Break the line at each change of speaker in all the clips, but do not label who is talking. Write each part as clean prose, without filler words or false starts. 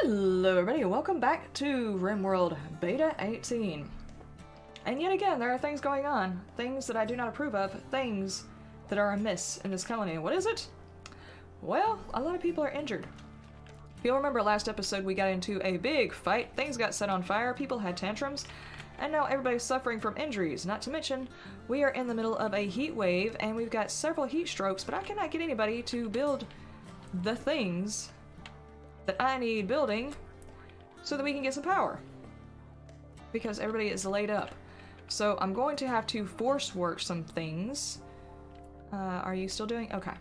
Hello everybody, welcome back to RimWorld Beta 18. And yet again, there are things going on. Things that I do not approve of. Things that are amiss in this colony. What is it? Well, a lot of people are injured. If you'll remember last episode, we got into a big fight. Things got set on fire, people had tantrums, and now everybody's suffering from injuries. Not to mention, we are in the middle of a heat wave, and we've got several heat strokes, but I cannot get anybody to build the things that I need building so that we can get some power, because everybody is laid up. So I'm going to have to force work some things. Are you still doing? Okay.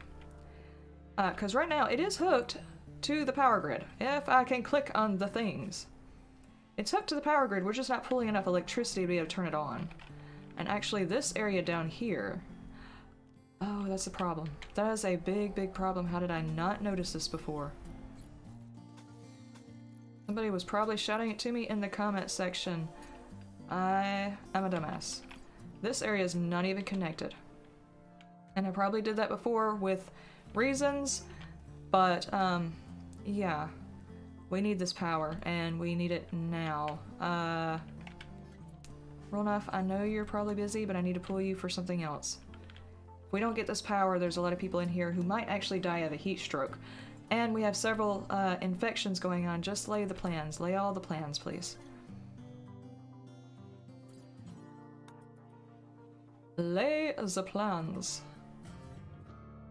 Because right now it is hooked to the power grid. If I can click on the things. It's hooked to the power grid, we're just not pulling enough electricity to be able to turn it on. And actually this area down here, oh, that's a problem. That is a big problem. How did I not notice this before? Somebody was probably shouting it to me in the comment section. I am a dumbass. This area is not even connected. And I probably did that before with reasons, but yeah. We need this power, and we need it now. Rolnoff, I know you're probably busy, but I need to pull you for something else. If we don't get this power, there's a lot of people in here who might actually die of a heat stroke. And we have several infections going on. Just lay the plans. Lay all the plans, please. Lay the plans.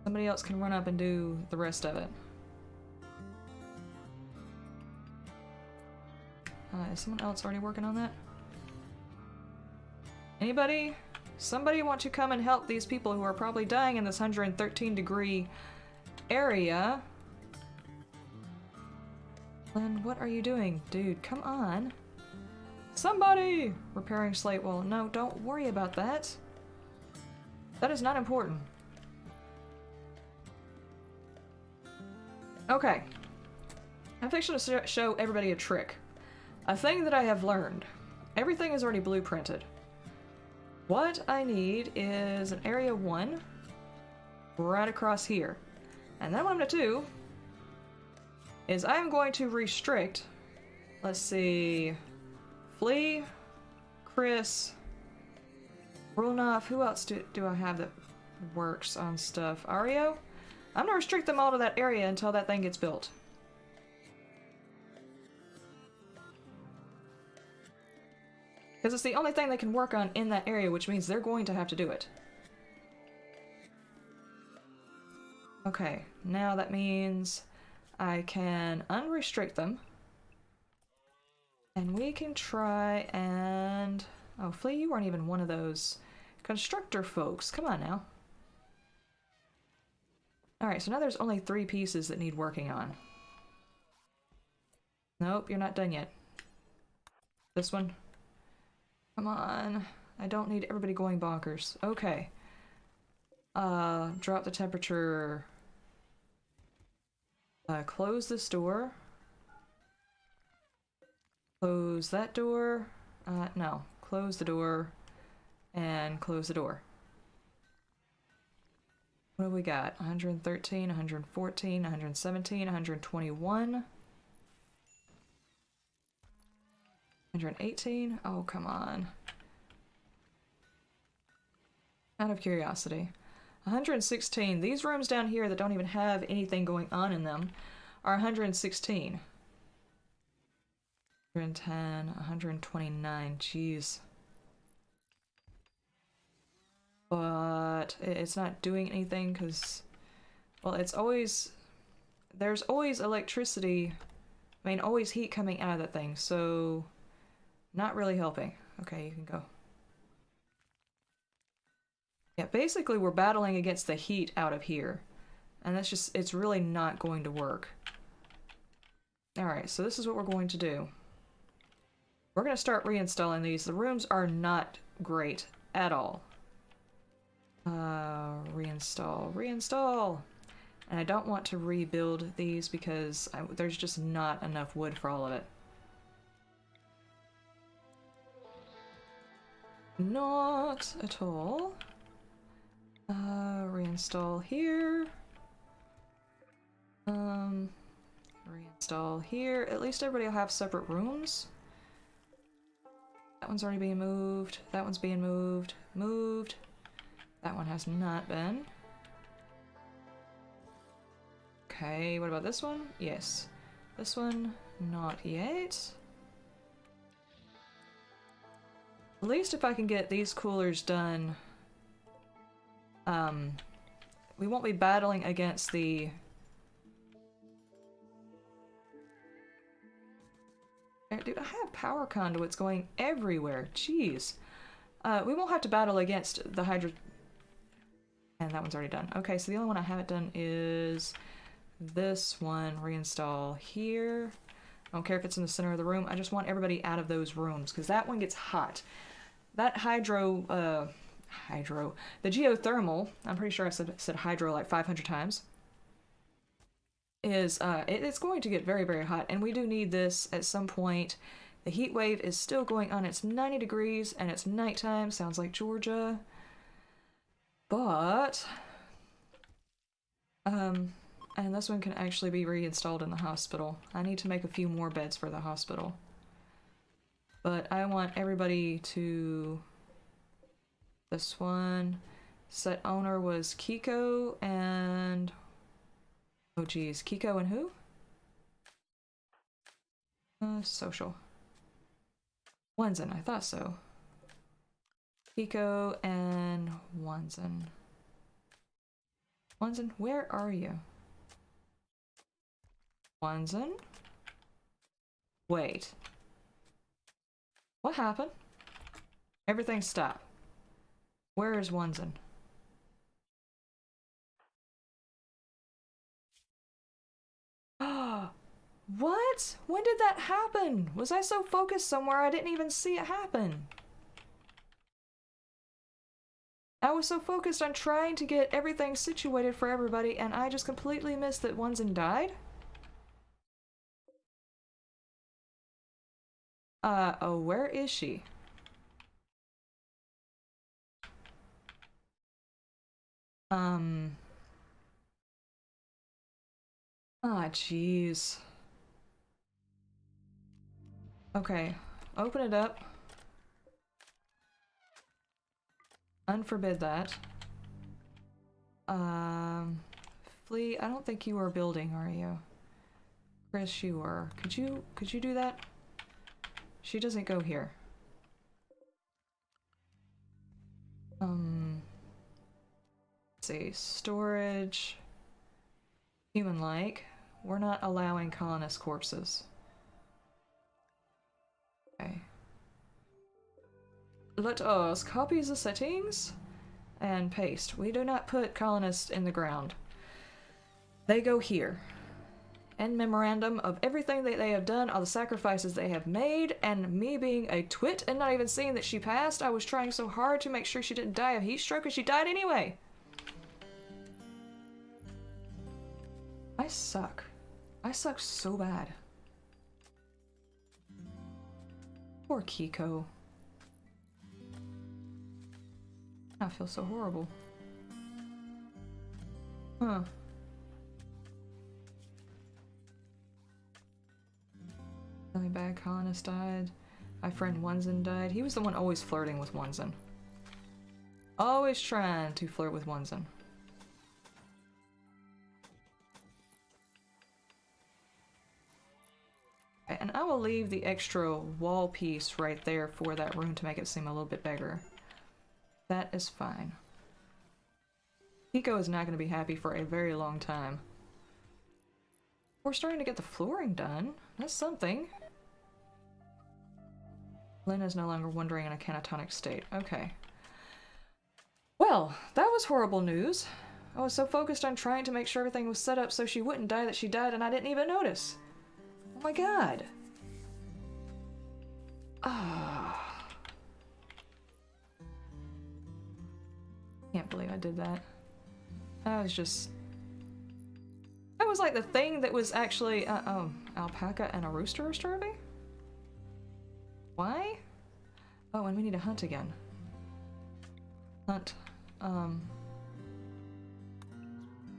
Somebody else can run up and do the rest of it. Is someone else already working on that? Anybody? Somebody want to come and help these people who are probably dying in this 113-degree area? Len, what are you doing? Dude, come on. Somebody! Repairing slate wall. No, don't worry about that. That is not important. Okay. I'm fixing to show everybody a trick. A thing that I have learned. Everything is already blueprinted. What I need is an area 1 right across here. And then what I'm going to do is I'm going to restrict, let's see, Flea, Chris, Rolnoff, who else do I have that works on stuff? Ario? I'm going to restrict them all to that area until that thing gets built. Because it's the only thing they can work on in that area, which means they're going to have to do it. Okay, now that means I can unrestrict them. And we can try and... Oh, Flea, you weren't even one of those constructor folks. Come on now. Alright, so now there's only 3 pieces that need working on. Nope, you're not done yet. This one. Come on. I don't need everybody going bonkers. Okay. Drop the temperature. Close this door. Close that door. No. Close the door. And close the door. What have we got? 113, 114, 117, 121. 118? Oh, come on. Out of curiosity. 116. These rooms down here that don't even have anything going on in them are 116. 110, 129. Jeez. But it's not doing anything because, well, it's always... There's always electricity. I mean, always heat coming out of that thing, so... Not really helping. Okay, you can go. Yeah, basically we're battling against the heat out of here. And that's just, it's really not going to work. Alright, so this is what we're going to do. We're going to start reinstalling these. The rooms are not great at all. Reinstall. And I don't want to rebuild these because there's just not enough wood for all of it. Not at all. Reinstall here. Reinstall here. At least everybody will have separate rooms. That one's already being moved. That one's being moved. Moved. That one has not been. Okay, what about this one? Yes. This one, not yet. At least if I can get these coolers done, we won't be battling against the... Dude, I have power conduits going everywhere. Jeez. We won't have to battle against the hydro... And that one's already done. Okay, so the only one I haven't done is this one. Reinstall here. I don't care if it's in the center of the room. I just want everybody out of those rooms, because that one gets hot. That the geothermal, I'm pretty sure I said hydro like 500 times, is, it's going to get very, very hot, and we do need this at some point. The heat wave is still going on. It's 90 degrees, and it's nighttime. Sounds like Georgia. But, and this one can actually be reinstalled in the hospital. I need to make a few more beds for the hospital. But I want everybody to... This one. Set owner was Kiko and... Oh geez, Kiko and who? Social. Wenzen, I thought so. Kiko and Wenzen. Wenzen, where are you? Wenzen? Wait. What happened? Everything stopped. Where is Wenzen? What? When did that happen? Was I so focused somewhere I didn't even see it happen? I was so focused on trying to get everything situated for everybody, and I just completely missed that Wenzen died? Oh, where is she? Ah, jeez. Okay, open it up. Unforbid that. Flea, I don't think you are building, are you? Chris, you are. Could you do that? She doesn't go here. Let's see, storage. Human-like. We're not allowing colonist corpses. Okay. Let us copy the settings and paste. We do not put colonists in the ground. They go here. End memorandum of everything that they have done, all the sacrifices they have made, and me being a twit and not even seeing that she passed. I was trying so hard to make sure she didn't die of heat stroke, and she died anyway. I suck. I suck so bad. Poor Kiko. I feel so horrible. Huh. Really bad colonist died. My friend Wenzen died. He was the one always flirting with Wenzen. Always trying to flirt with Wenzen. And I will leave the extra wall piece right there for that room to make it seem a little bit bigger. That is fine. Hiko is not going to be happy for a very long time. We're starting to get the flooring done. That's something. Lynn is no longer wandering in a catatonic state. Okay. Well, that was horrible news. I was so focused on trying to make sure everything was set up so she wouldn't die that she died, and I didn't even notice. Oh my god. Ah. Can't believe I did that. That was like the thing that was actually, oh, alpaca and a rooster are starving? Why? Oh, and we need to hunt again. Hunt. Do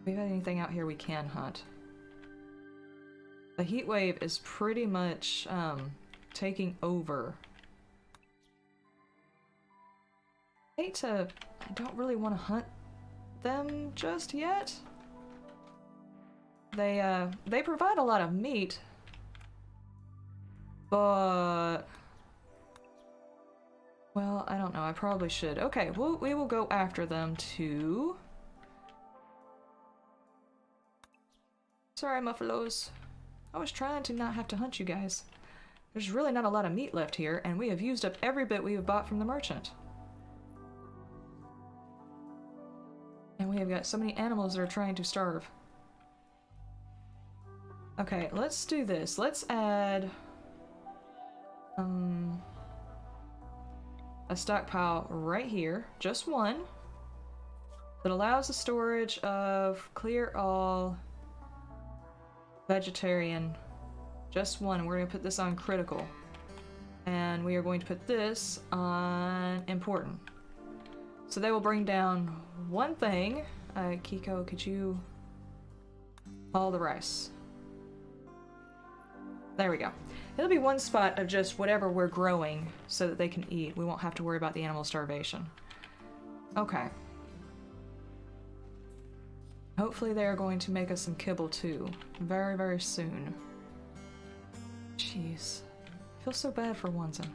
we have anything out here we can hunt? The heat wave is pretty much taking over. I don't really want to hunt them just yet. They provide a lot of meat, but well, I don't know. I probably should. Okay, we will go after them too. Sorry, Muffalos. I was trying to not have to hunt you guys. There's really not a lot of meat left here, and we have used up every bit we have bought from the merchant. And we have got so many animals that are trying to starve. Okay, let's do this. Let's add a stockpile right here, just one, that allows the storage of clear all vegetarian, just one. We're going to put this on critical, and we are going to put this on important. So they will bring down one thing. Kiko, could you haul the rice? There we go. It'll be one spot of just whatever we're growing so that they can eat. We won't have to worry about the animal starvation. Okay. Hopefully they are going to make us some kibble too. Very, very soon. Jeez. I feel so bad for Ones-in.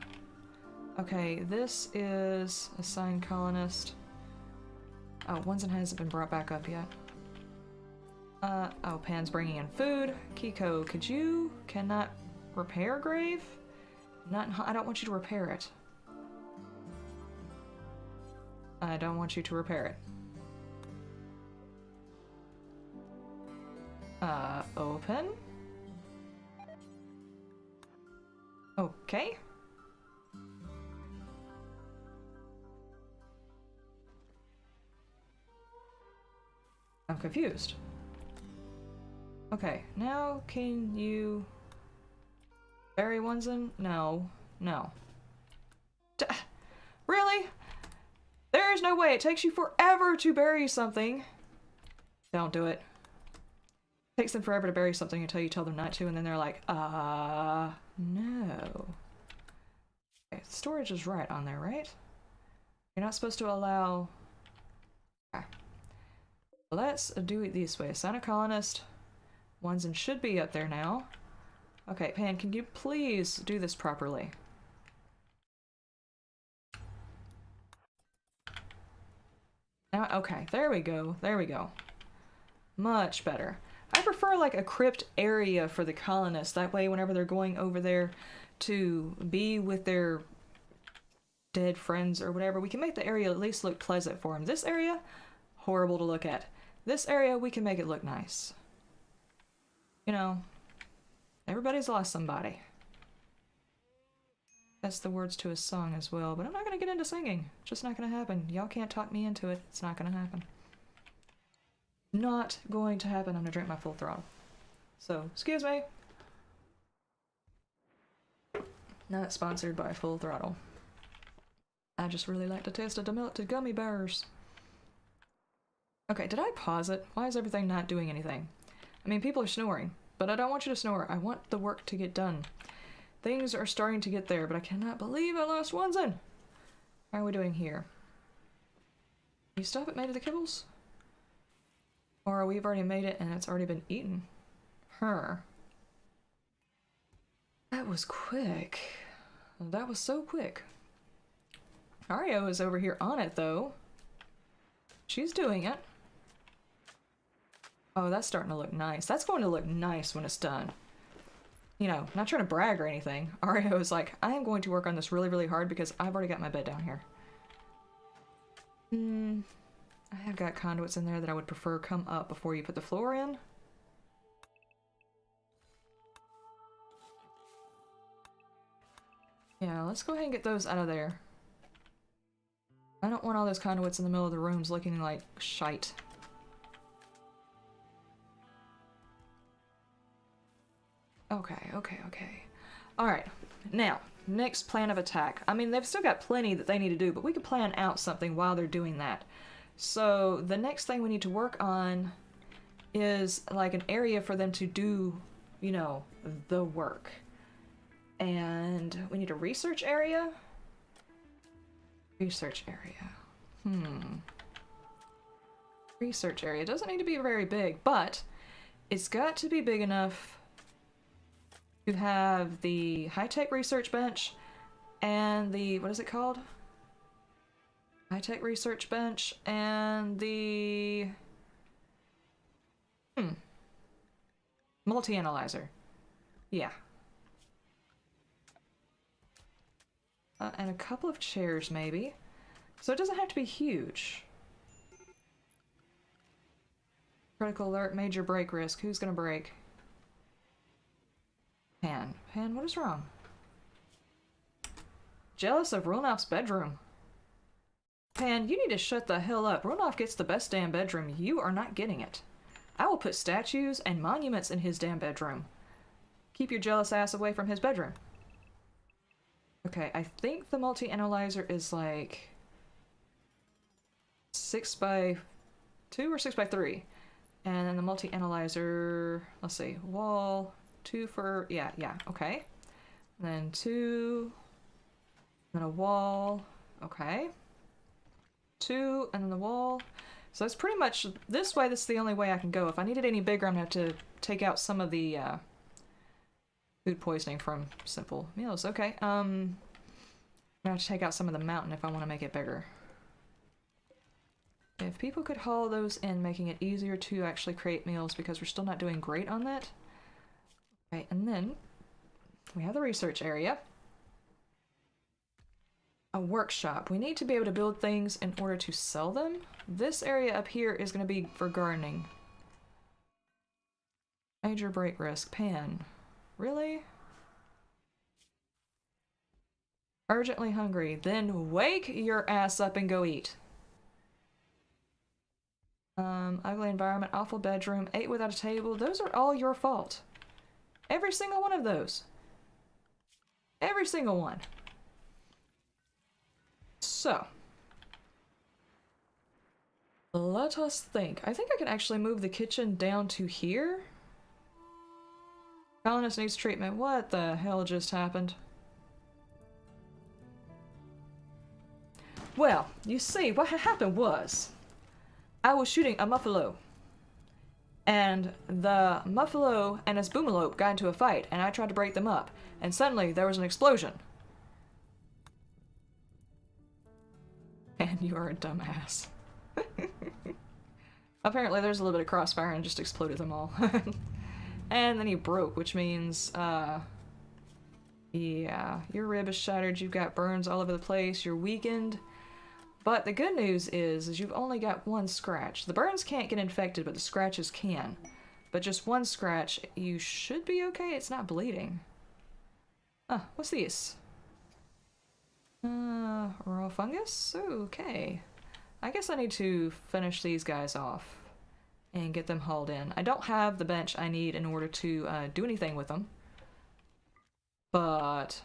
Okay, this is assigned colonist. Oh, Ones-in hasn't been brought back up yet. Oh, Pan's bringing in food. Kiko, cannot repair grave? I don't want you to repair it. I don't want you to repair it. Open? Okay. I'm confused. Okay, now can you bury Ones-in? No. No. Really? There is no way. It takes you forever to bury something. Don't do it. It takes them forever to bury something until you tell them not to, and then they're like, no. Okay, storage is right on there, right? You're not supposed to allow... Okay. Let's do it this way. Assign a colonist. Ones-in should be up there now. Okay, Pan, can you please do this properly? Now, okay, there we go. There we go. Much better. I prefer like a crypt area for the colonists. That way, whenever they're going over there to be with their dead friends or whatever, we can make the area at least look pleasant for them. This area, horrible to look at. This area, we can make it look nice. You know, everybody's lost somebody. That's the words to a song as well, but I'm not gonna get into singing. Just not gonna happen. Y'all can't talk me into it. It's not gonna happen. Not going to happen. I'm gonna drink my full throttle. So, excuse me. Not sponsored by Full Throttle. I just really like to taste the melted gummy bears. Okay, did I pause it? Why is everything not doing anything? I mean, people are snoring, but I don't want you to snore. I want the work to get done. Things are starting to get there, but I cannot believe I lost Ones-in. How are we doing here? You still haven't made it the kibbles? Or we've already made it and it's already been eaten? That was quick. That was so quick. Ario is over here on it, though. She's doing it. Oh, that's starting to look nice. That's going to look nice when it's done. You know, not trying to brag or anything. Ario is like, I am going to work on this really, really hard because I've already got my bed down here. I have got conduits in there that I would prefer come up before you put the floor in. Yeah, let's go ahead and get those out of there. I don't want all those conduits in the middle of the rooms looking like shite. Okay. Alright, now, next plan of attack. I mean, they've still got plenty that they need to do, but we could plan out something while they're doing that. So, the next thing we need to work on is, like, an area for them to do, you know, the work. And we need a research area. Research area. Research area. Doesn't need to be very big, but it's got to be big enough to have the high-tech research bench and the, what is it called? High-tech research bench and the multi-analyzer. Yeah. And a couple of chairs, maybe. So it doesn't have to be huge. Critical alert, major break risk. Who's gonna break? Pan. Pan, what is wrong? Jealous of Rolnoff's bedroom. Pan, you need to shut the hell up. Rolnoff gets the best damn bedroom. You are not getting it. I will put statues and monuments in his damn bedroom. Keep your jealous ass away from his bedroom. Okay, I think the multi-analyzer is like 6x2 or 6x3. And then the multi-analyzer, let's see, wall, 2 for, yeah, okay. And then 2, then a wall, okay. 2, and then the wall. So that's pretty much this way. This is the only way I can go. If I need it any bigger, I'm gonna have to take out some of the food poisoning from simple meals. Okay, I'm gonna have to take out some of the mountain if I want to make it bigger. If people could haul those in, making it easier to actually create meals, because we're still not doing great on that. Okay, and then we have the research area. A workshop. We need to be able to build things in order to sell them. This area up here is going to be for gardening. Major break risk. Pan. Really? Urgently hungry. Then wake your ass up and go eat. Ugly environment, awful bedroom, ate without a table. Those are all your fault. Every single one of those. Every single one. So. Let us think. I think I can actually move the kitchen down to here. Colonist needs treatment. What the hell just happened? Well, you see, what had happened was I was shooting a muffalo, and the muffalo and his boomalope got into a fight, and I tried to break them up, and suddenly there was an explosion. And you are a dumbass. Apparently there's a little bit of crossfire and just exploded them all. And then he broke, which means, yeah, your rib is shattered, you've got burns all over the place, you're weakened. But the good news is you've only got one scratch. The burns can't get infected, but the scratches can. But just one scratch, you should be okay. It's not bleeding. What's this? Raw fungus? Okay. I guess I need to finish these guys off and get them hauled in. I don't have the bench I need in order to do anything with them. But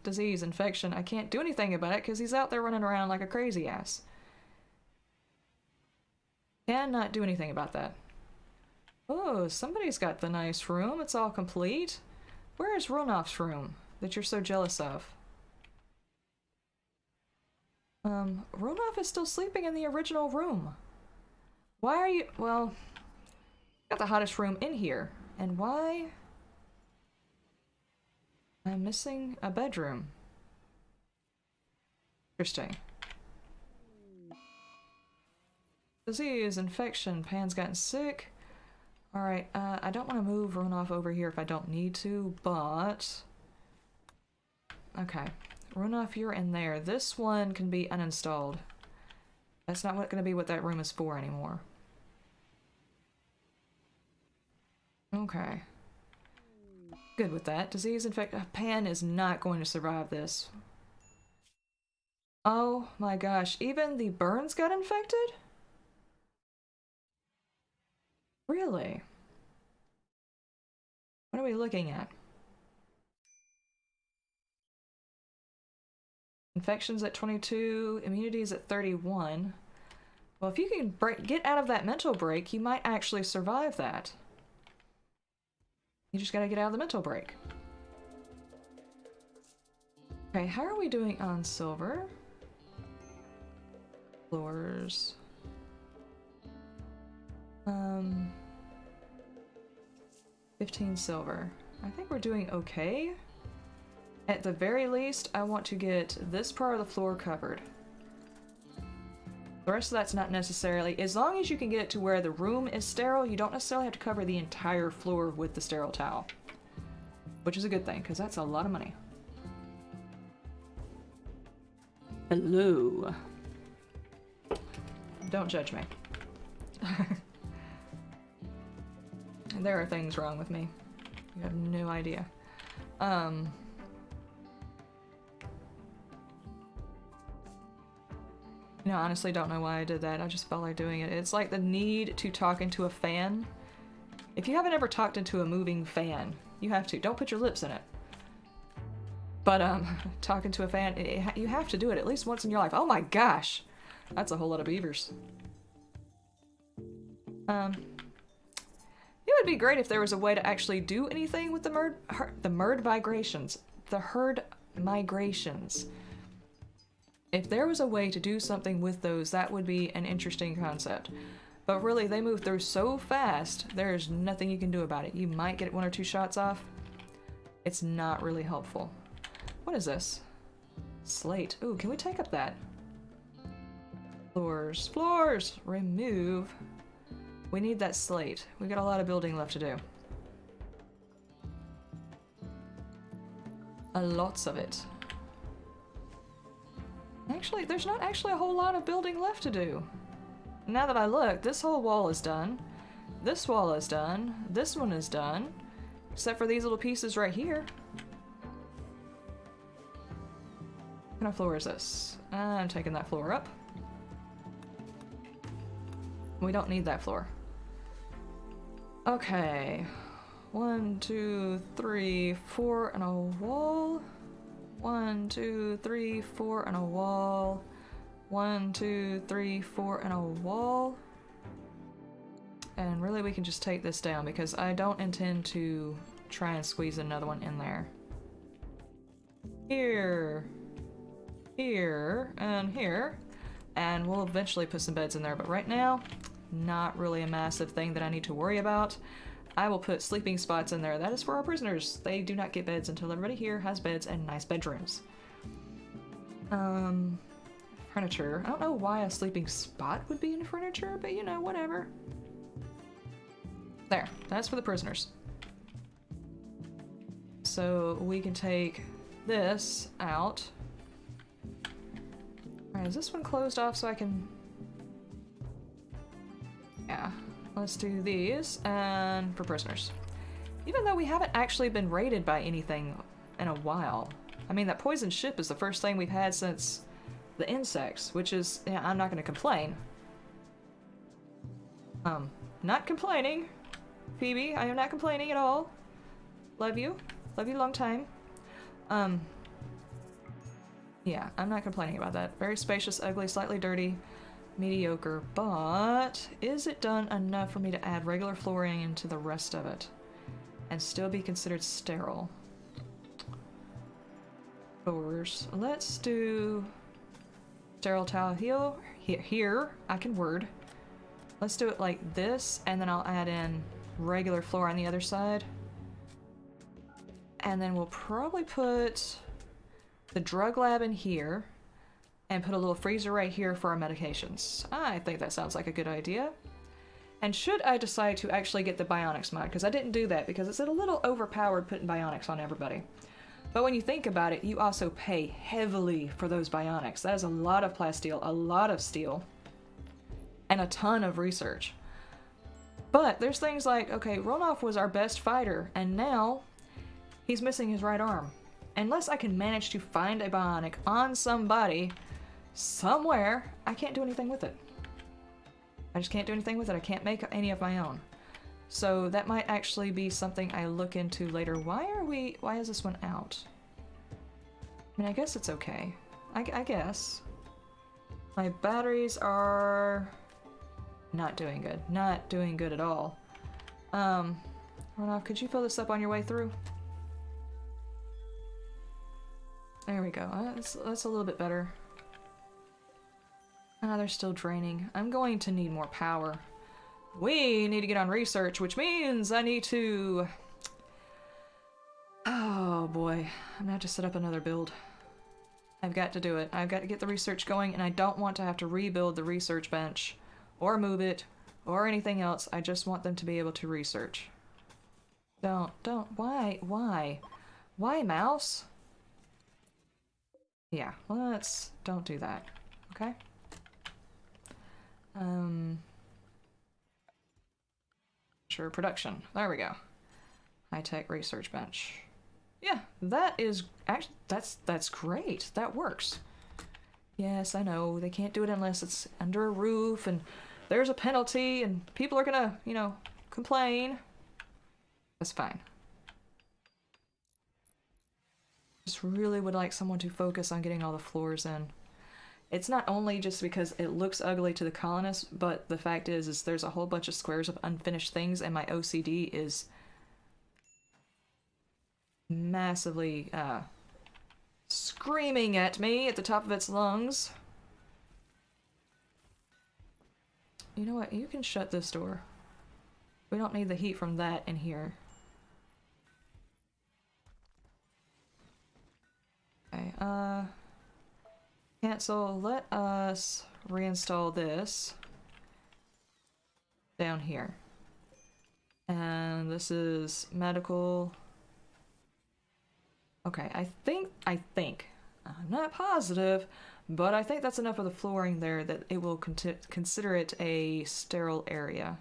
disease, infection, I can't do anything about it because he's out there running around like a crazy ass. Cannot do anything about that. Oh, somebody's got the nice room. It's all complete. Where is Rolnoff's room that you're so jealous of? Rolnoff is still sleeping in the original room. Why are you... Well, got the hottest room in here. And why... I'm missing a bedroom. Interesting. Disease, infection, Pan's gotten sick. Alright, I don't want to move Rolnoff over here if I don't need to, but... Okay. Rolnoff, you're in there. This one can be uninstalled. That's not going to be what that room is for anymore. Okay. Good with that. Disease, infection. Pan is not going to survive this. Oh my gosh. Even the burns got infected? Really? What are we looking at? Infections at 22, immunity is at 31. Well, if you can get out of that mental break, you might actually survive that. You just gotta get out of the mental break. Okay, how are we doing on silver? Floors. 15 silver. I think we're doing okay. At the very least, I want to get this part of the floor covered. The rest of that's not necessarily, as long as you can get it to where the room is sterile, you don't necessarily have to cover the entire floor with the sterile towel. Which is a good thing, because that's a lot of money. Hello. Don't judge me. There are things wrong with me. You have no idea. You know, I honestly don't know why I did that. I just felt like doing it. It's like the need to talk into a fan. If you haven't ever talked into a moving fan, you have to. Don't put your lips in it. But, talking to a fan, you have to do it at least once in your life. Oh my gosh! That's a whole lot of beavers. It would be great if there was a way to actually do anything with the herd migrations. The herd migrations. If there was a way to do something with those, that would be an interesting concept. But really, they move through so fast, there's nothing you can do about it. You might get 1 or 2 shots off. It's not really helpful. What is this? Slate. Ooh, can we take up that? Floors. Floors! Remove. We need that slate. We got a lot of building left to do. Lots of it. Actually, there's not actually a whole lot of building left to do. Now that I look, this whole wall is done. This wall is done. This one is done. Except for these little pieces right here. What kind of floor is this? I'm taking that floor up. We don't need that floor. Okay. 1, 2, 3, 4 and a wall. 1, 2, 3, 4 and a wall. 1, 2, 3, 4 and a wall. And really we can just take this down because I don't intend to try and squeeze another one in there. Here. Here. And here. And we'll eventually put some beds in there, but right now, not really a massive thing that I need to worry about. I will put sleeping spots in there. That is for our prisoners. They do not get beds until everybody here has beds and nice bedrooms. Furniture. I don't know why a sleeping spot would be in furniture, but you know, whatever. There. That's for the prisoners. So we can take this out. Alright, is this one closed off so I can... Yeah. Let's do these, and for prisoners. Even though we haven't actually been raided by anything in a while. I mean, that poison ship is the first thing we've had since the insects, which is, yeah, I'm not gonna complain. Not complaining. Phoebe, I am not complaining at all. Love you. Love you long time. Yeah, I'm not complaining about that. Very spacious, ugly, slightly dirty. Mediocre, but is it done enough for me to add regular flooring into the rest of it and still be considered sterile? Doors. Let's do sterile towel here. I can word. Let's do it like this, and then I'll add in regular floor on the other side. And then we'll probably put the drug lab in here. And put a little freezer right here for our medications. I think that sounds like a good idea. And should I decide to actually get the bionics mod, because I didn't do that because it's a little overpowered putting bionics on everybody. But when you think about it, you also pay heavily for those bionics. That is a lot of plasteel, a lot of steel, and a ton of research. But there's things like, okay, Ronoff was our best fighter, and now he's missing his right arm. Unless I can manage to find a bionic on somebody somewhere, I can't do anything with it. I just can't do anything with it. I can't make any of my own. So that might actually be something I look into later. Why is this one out? I mean, I guess it's okay. I guess. My batteries are not doing good. Not doing good at all. Runoff, could you fill this up on your way through? There we go. That's a little bit better. Ah, they're still draining. I'm going to need more power. We need to get on research, which means I need to... Oh boy. I'm gonna have to set up another build. I've got to do it. I've got to get the research going, and I don't want to have to rebuild the research bench, or move it, or anything else. I just want them to be able to research. Why, mouse? Yeah, don't do that, okay? Sure, production. There we go. High-tech research bench. Yeah, that is actually, that's great. That works. Yes, I know, they can't do it unless it's under a roof, and there's a penalty, and people are gonna, you know, complain. That's fine. Just really would like someone to focus on getting all the floors in. It's not only just because it looks ugly to the colonists, but the fact is there's a whole bunch of squares of unfinished things, and my OCD is massively screaming at me at the top of its lungs. You know what? You can shut this door. We don't need the heat from that in here. Okay, cancel. Let us reinstall this down here. And this is medical. Okay, I think, I'm not positive, but I think that's enough of the flooring there that it will consider it a sterile area.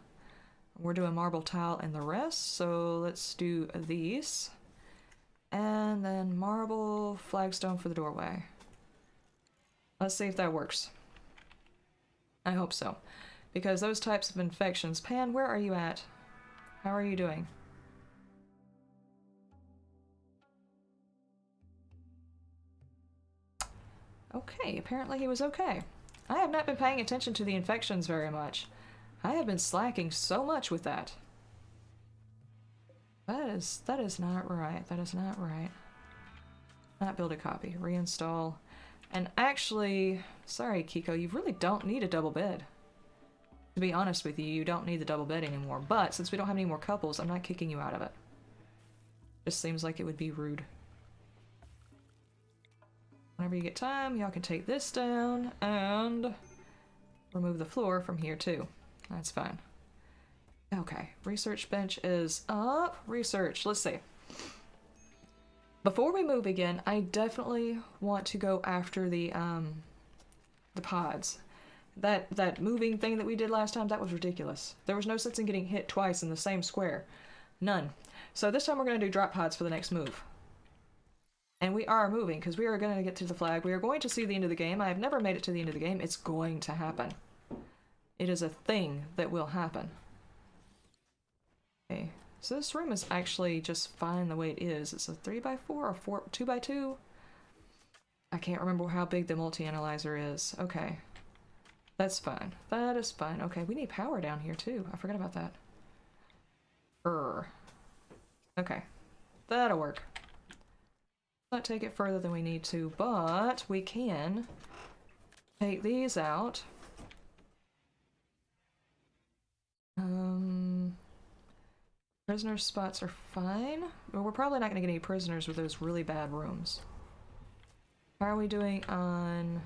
We're doing marble tile and the rest, so let's do these. And then marble flagstone for the doorway. Let's see if that works. I hope so. Because those types of infections... Pan, where are you at? How are you doing? Okay, apparently he was okay. I have not been paying attention to the infections very much. I have been slacking so much with that. That is not right. That is not right. Not build a copy. Reinstall. And actually, sorry Kiko, you really don't need a double bed. To be honest with you, you don't need the double bed anymore. But since we don't have any more couples, I'm not kicking you out of it. Just seems like it would be rude. Whenever you get time, y'all can take this down and remove the floor from here too. That's fine. Okay, research bench is up. Research, let's see. Before we move again, I definitely want to go after the pods. That moving thing that we did last time, that was ridiculous. There was no sense in getting hit twice in the same square. None. So this time we're going to do drop pods for the next move. And we are moving, because we are going to get to the flag. We are going to see the end of the game. I have never made it to the end of the game. It's going to happen. It is a thing that will happen. Okay, so this room is actually just fine the way it is. It's a 3x4 or 2x2? I can't remember how big the multi-analyzer is. Okay. That's fine. That is fine. Okay, we need power down here too. I forgot about that. Okay. That'll work. Not take it further than we need to, but we can take these out. Prisoner spots are fine. Well, we're probably not going to get any prisoners with those really bad rooms. How are we doing on...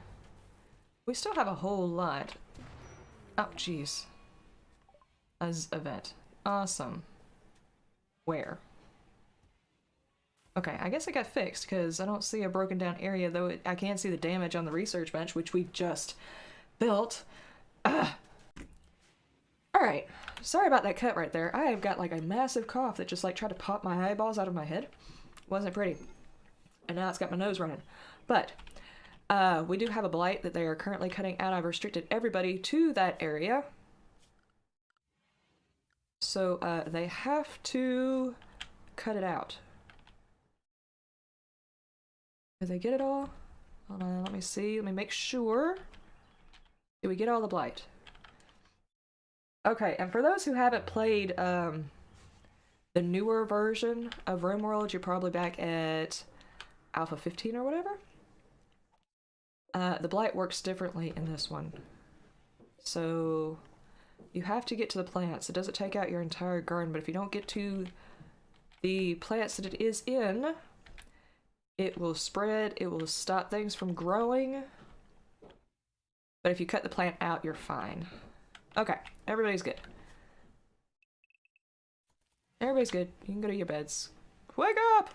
We still have a whole lot. Oh, jeez. As event. Awesome. Where? Okay, I guess it got fixed because I don't see a broken down area, though I can see the damage on the research bench, which we just built. Alright, sorry about that cut right there. I have got like a massive cough that just like tried to pop my eyeballs out of my head. Wasn't pretty. And now it's got my nose running. But, we do have a blight that they are currently cutting out. I've restricted everybody to that area. So, they have to cut it out. Did they get it all? Hold on, let me see. Let me make sure. Did we get all the blight? Okay, and for those who haven't played the newer version of RimWorld, you're probably back at Alpha 15 or whatever. The blight works differently in this one. So you have to get to the plants. It doesn't take out your entire garden, but if you don't get to the plants that it is in, it will spread, it will stop things from growing. But if you cut the plant out, you're fine. Okay, everybody's good. Everybody's good. You can go to your beds. Wake up!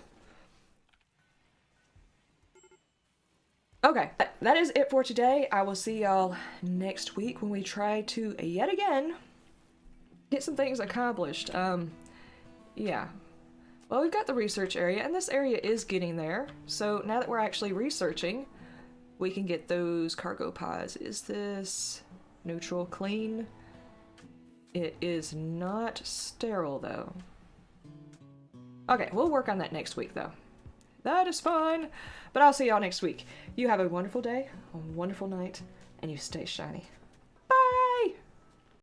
Okay, that is it for today. I will see y'all next week when we try to, yet again, get some things accomplished. Yeah. Well, we've got the research area, and this area is getting there. So now that we're actually researching, we can get those cargo pods. Is this neutral clean? It is not sterile, though. Okay, we'll work on that next week, though. That is fine. But I'll see y'all next week. You have a wonderful day, a wonderful night, and you stay shiny.